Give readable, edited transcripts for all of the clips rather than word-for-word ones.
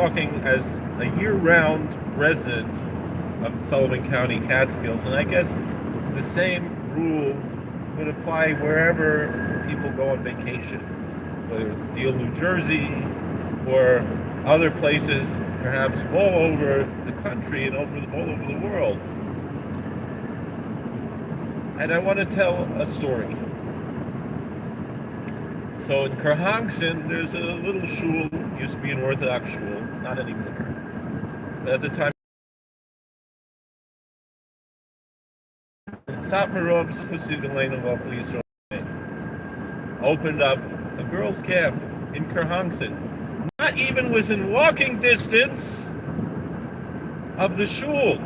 talking as a year-round resident of the Sullivan County Catskills, and I guess the same rule would apply wherever people go on vacation, whether it's Deal, New Jersey, or other places, perhaps all over the country and all over the world. And I want to tell a story. So in Kerhonkson, there's a little shul, used to be an Orthodox shul, it's not anymore. But at the time, Satmarov opened up a girls' camp in Kerhonkson, not even within walking distance of the shul.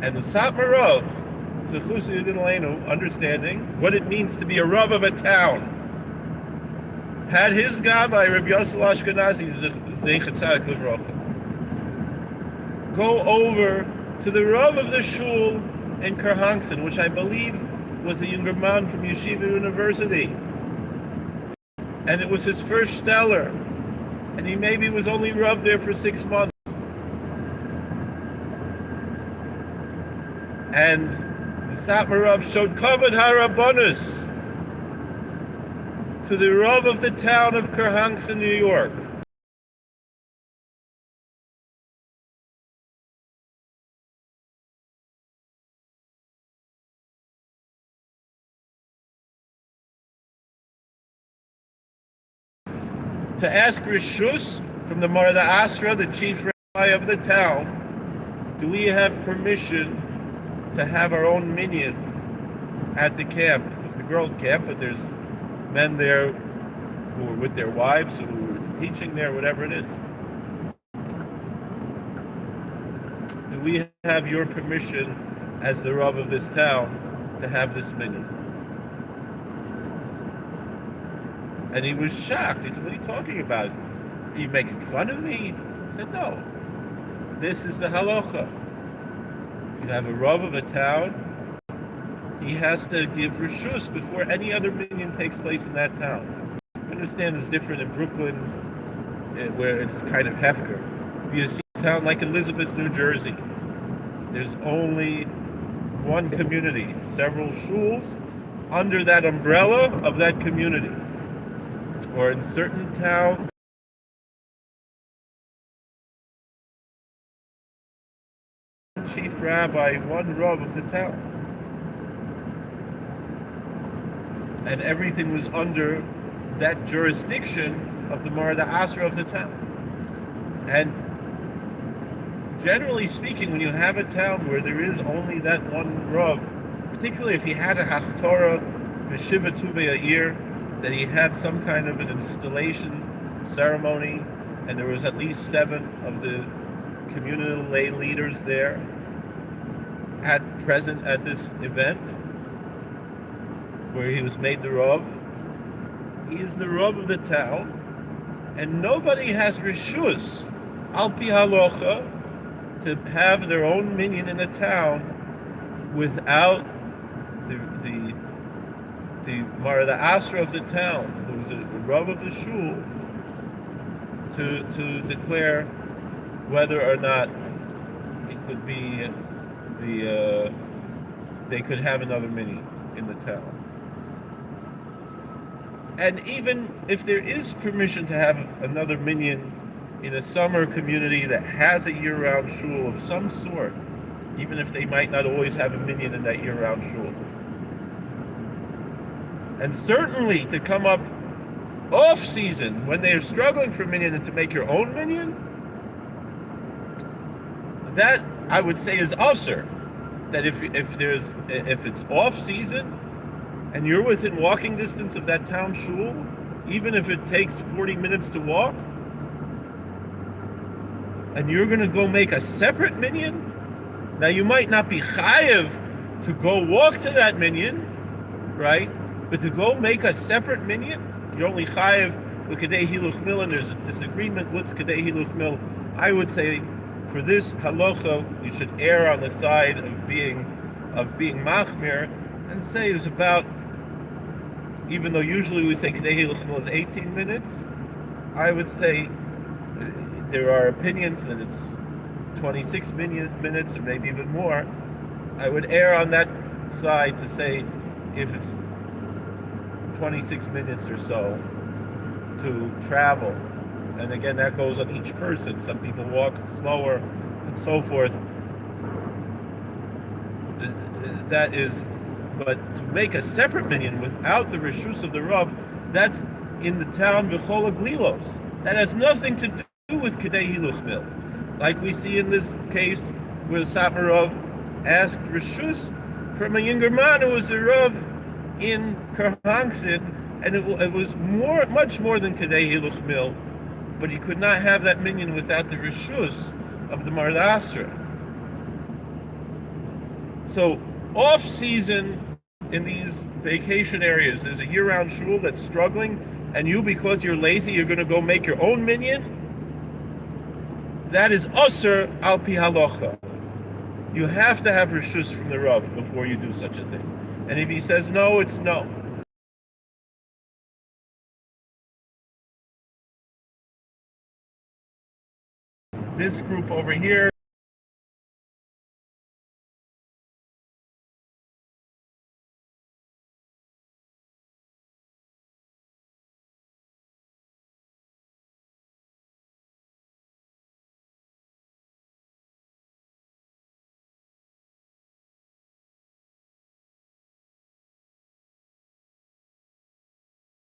And the Satmarov, understanding what it means to be a Rav of a town, had his Gabbai, Rabbi Yosel Ashkenazi, go over to the Rav of the shul in Kerhonkson, which I believe was a younger man from Yeshiva University. And it was his first stellar. And he maybe was only Rav there for 6 months. And the Satmarov showed Kavod HaRabbanus to the Rav of the town of Kerhonkson, New York. To ask Rishus from the Marda Asra, the chief rabbi of the town, do we have permission to have our own minyan at the camp? It's the girls' camp, but there's men there who are with their wives, who are teaching there, whatever it is. Do we have your permission as the Rav of this town to have this minyan? And he was shocked. He said, what are you talking about? Are you making fun of me? He said, no. This is the halacha. You have a Rav of a town. He has to give reshus before any other minyan takes place in that town. I understand it's different in Brooklyn, where it's kind of hefker. You see a town like Elizabeth, New Jersey. There's only one community, several shuls under that umbrella of that community. Or in certain towns, chief rabbi, one Rav of the town. And everything was under that jurisdiction of the Marda Asra of the town. And generally speaking, when you have a town where there is only that one Rav, particularly if he had a Haftorah, B'Shiva Tuvei Ya'ir, that he had some kind of an installation ceremony, and there was at least 7 of the communal lay leaders there present at this event where he was made the Rav. He is the Rav of the town, and nobody has reshus al pi halacha to have their own minyan in the town without the Marda Asra of the town, who's a Rav of the shul, to declare whether or not it could be they could have another minyan in the town. And even if there is permission to have another minyan in a summer community that has a year-round shul of some sort, even if they might not always have a minyan in that year-round shul. And certainly to come up off-season when they are struggling for minyan and to make your own minyan, that I would say is usher. That if it's off-season and you're within walking distance of that town shul, even if it takes 40 minutes to walk, and you're going to go make a separate minyan, now you might not be chayev to go walk to that minyan, right? But to go make a separate minyan, you're only chayev with kadei hiluch mil, and there's a disagreement what's kadei hiluch mil. I would say for this halacha, you should err on the side of being machmir and say it's about, even though usually we say kadei hiluch mil is 18 minutes, I would say there are opinions that it's 26 minutes or maybe even more. I would err on that side to say if it's 26 minutes or so to travel. And again, that goes on each person. Some people walk slower and so forth. That is, but to make a separate minyan without the reshus of the Rav, that's in the town V'chol Glilos. That has nothing to do with Kedei Hiluch Mil. Like we see in this case where the Satmar Rav asked reshus from a younger man who was a Rav in Kerhanksid, and it was much more than Kedei Hiluch Mil, but he could not have that minyan without the reshus of the Mar Asra. So off-season in these vacation areas, there's a year-round shul that's struggling, and you, because you're lazy, you're going to go make your own minyan. That is Asr al pi halacha. You have to have reshus from the Rav before you do such a thing. And if he says no, it's no. This group over here,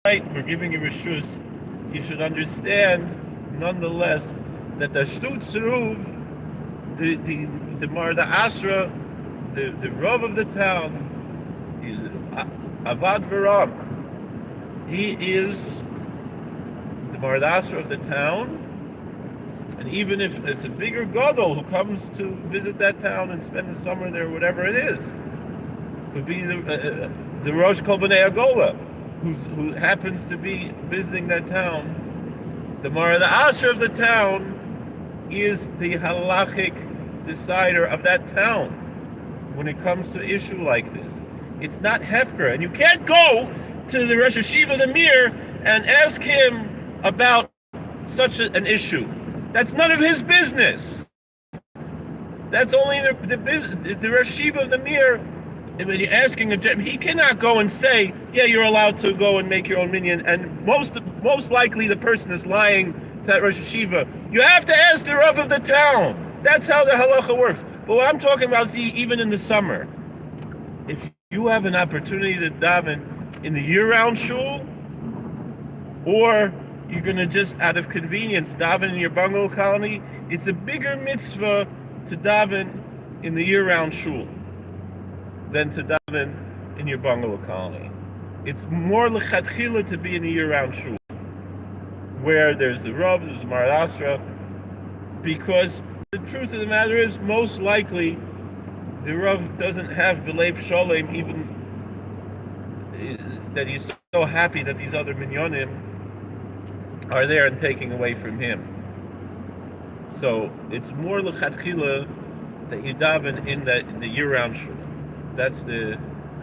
right, we're giving you reshus. You should understand, nonetheless, that the Shtut Tzruv, the Marda Asra, the Rav of the town, Avad Varam. He is the Marda Asra of the town, and even if it's a bigger gadol who comes to visit that town and spend the summer there, whatever it is, could be the Rosh Kol B'nai Agola, who happens to be visiting that town. The Marda Asra of the town is the halachic decider of that town when it comes to issue like this. It's not Hefker, and you can't go to the Rosh Hashiva of the Mir and ask him about such an issue. That's none of his business. That's only the Rosh Hashiva of the Mir. When you're asking he cannot go and say, yeah, you're allowed to go and make your own minyan, and most likely the person is lying to that Rosh Hashiva. You have to ask the Rav of the town. That's how the halacha works. But what I'm talking about, see, even in the summer, if you have an opportunity to daven in the year-round shul, or you're going to just, out of convenience, daven in your bungalow colony, it's a bigger mitzvah to daven in the year-round shul than to daven in your bungalow colony. It's more lechatchila to be in a year-round shul, where there's the Rav, there's the Mar Asra, because the truth of the matter is, most likely, the Rav doesn't have belev shalom, even that he's so happy that these other minyanim are there and taking away from him. So it's more lechatchila that you daven in the year-round shul. That's I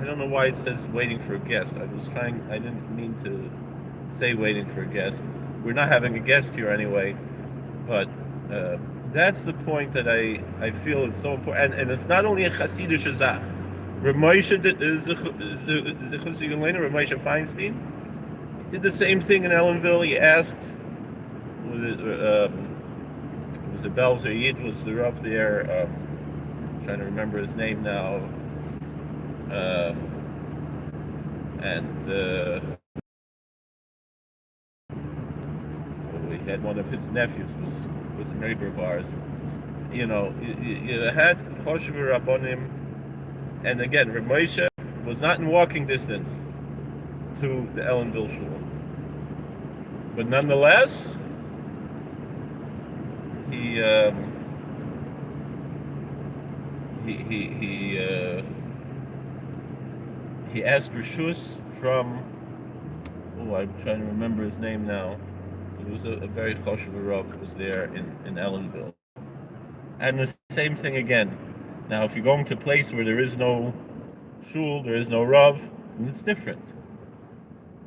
don't know why it says waiting for a guest. I didn't mean to say waiting for a guest. We're not having a guest here anyway, but that's the point that I feel is so important. And it's not only a Hasidic Zach. Ramosha Feinstein did the same thing in Ellenville. He asked, was it Belzer Yid was the Rav there? Trying to remember his name now. We had one of his nephews was a neighbor of ours. You had Choshev Rabbonim, and again, Reb Moshe was not in walking distance to the Ellenville Shul, but nonetheless, he asked reshus from. I'm trying to remember his name now. It was a very choshev Rav who was there in Ellenville. And the same thing again. Now, if you're going to a place where there is no shul, there is no Rav, then it's different.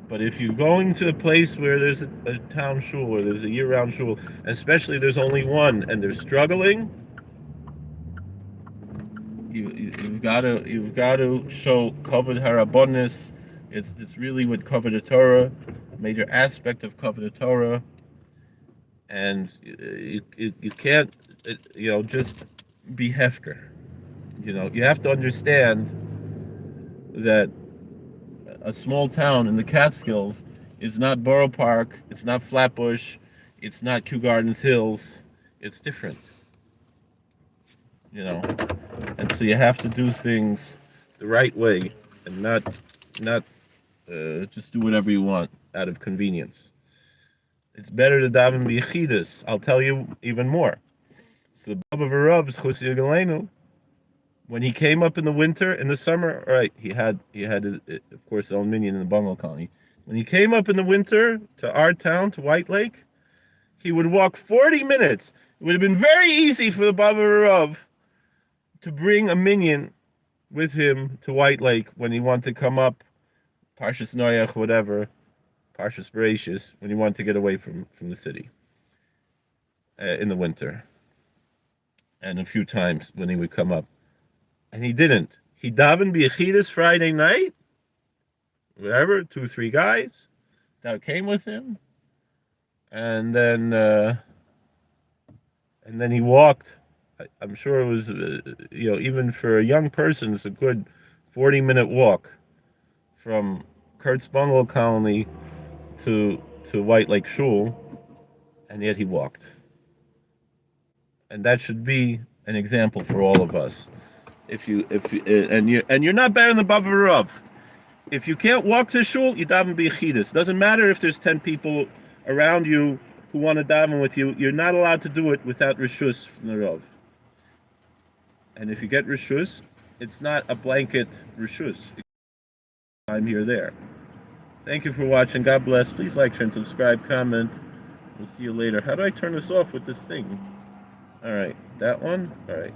But if you're going to a place where there's a town shul or there's a year-round shul, especially there's only one and they're struggling, you've got to show covered harabonis. It's really what covered the Torah, a major aspect of covered the Torah, and you can't just be hefker. You have to understand that a small town in the Catskills is not Borough Park, it's not Flatbush, it's not Kew Gardens Hills. It's different, and so you have to do things the right way and not just do whatever you want out of convenience. It's better to daven b'yechidus. I'll tell you even more. So the Baba V'Rav Zchus Yigalenu, when he came up in the winter, in the summer, right, he had of course his own minion in the bungalow colony. When he came up in the winter to our town, to White Lake, he would walk 40 minutes. It would have been very easy for the Baba V'Rav to bring a minion with him to White Lake when he wanted to come up, Parshas Noach, whatever, Parshas Bereshis, when he wanted to get away from the city in the winter. And a few times when he would come up. And he didn't. He davened b'yechidus Friday night, whatever, 2 or 3 guys that came with him, and then he walked. I'm sure it was, even for a young person, it's a good 40-minute walk from Kurt's bungalow colony to White Lake Shul, and yet he walked. And that should be an example for all of us. If you're not better than the Baba V'Rav. If you can't walk to shul, you daven b'yechidus. Doesn't matter if there's 10 people around you who want to daven with you. You're not allowed to do it without reshus from the Rav. And if you get reshus, it's not a blanket reshus. I'm here there. Thank you for watching. God bless. Please like, share, and subscribe. Comment. We'll see you later. How do I turn this off with this thing? All right, that one. All right.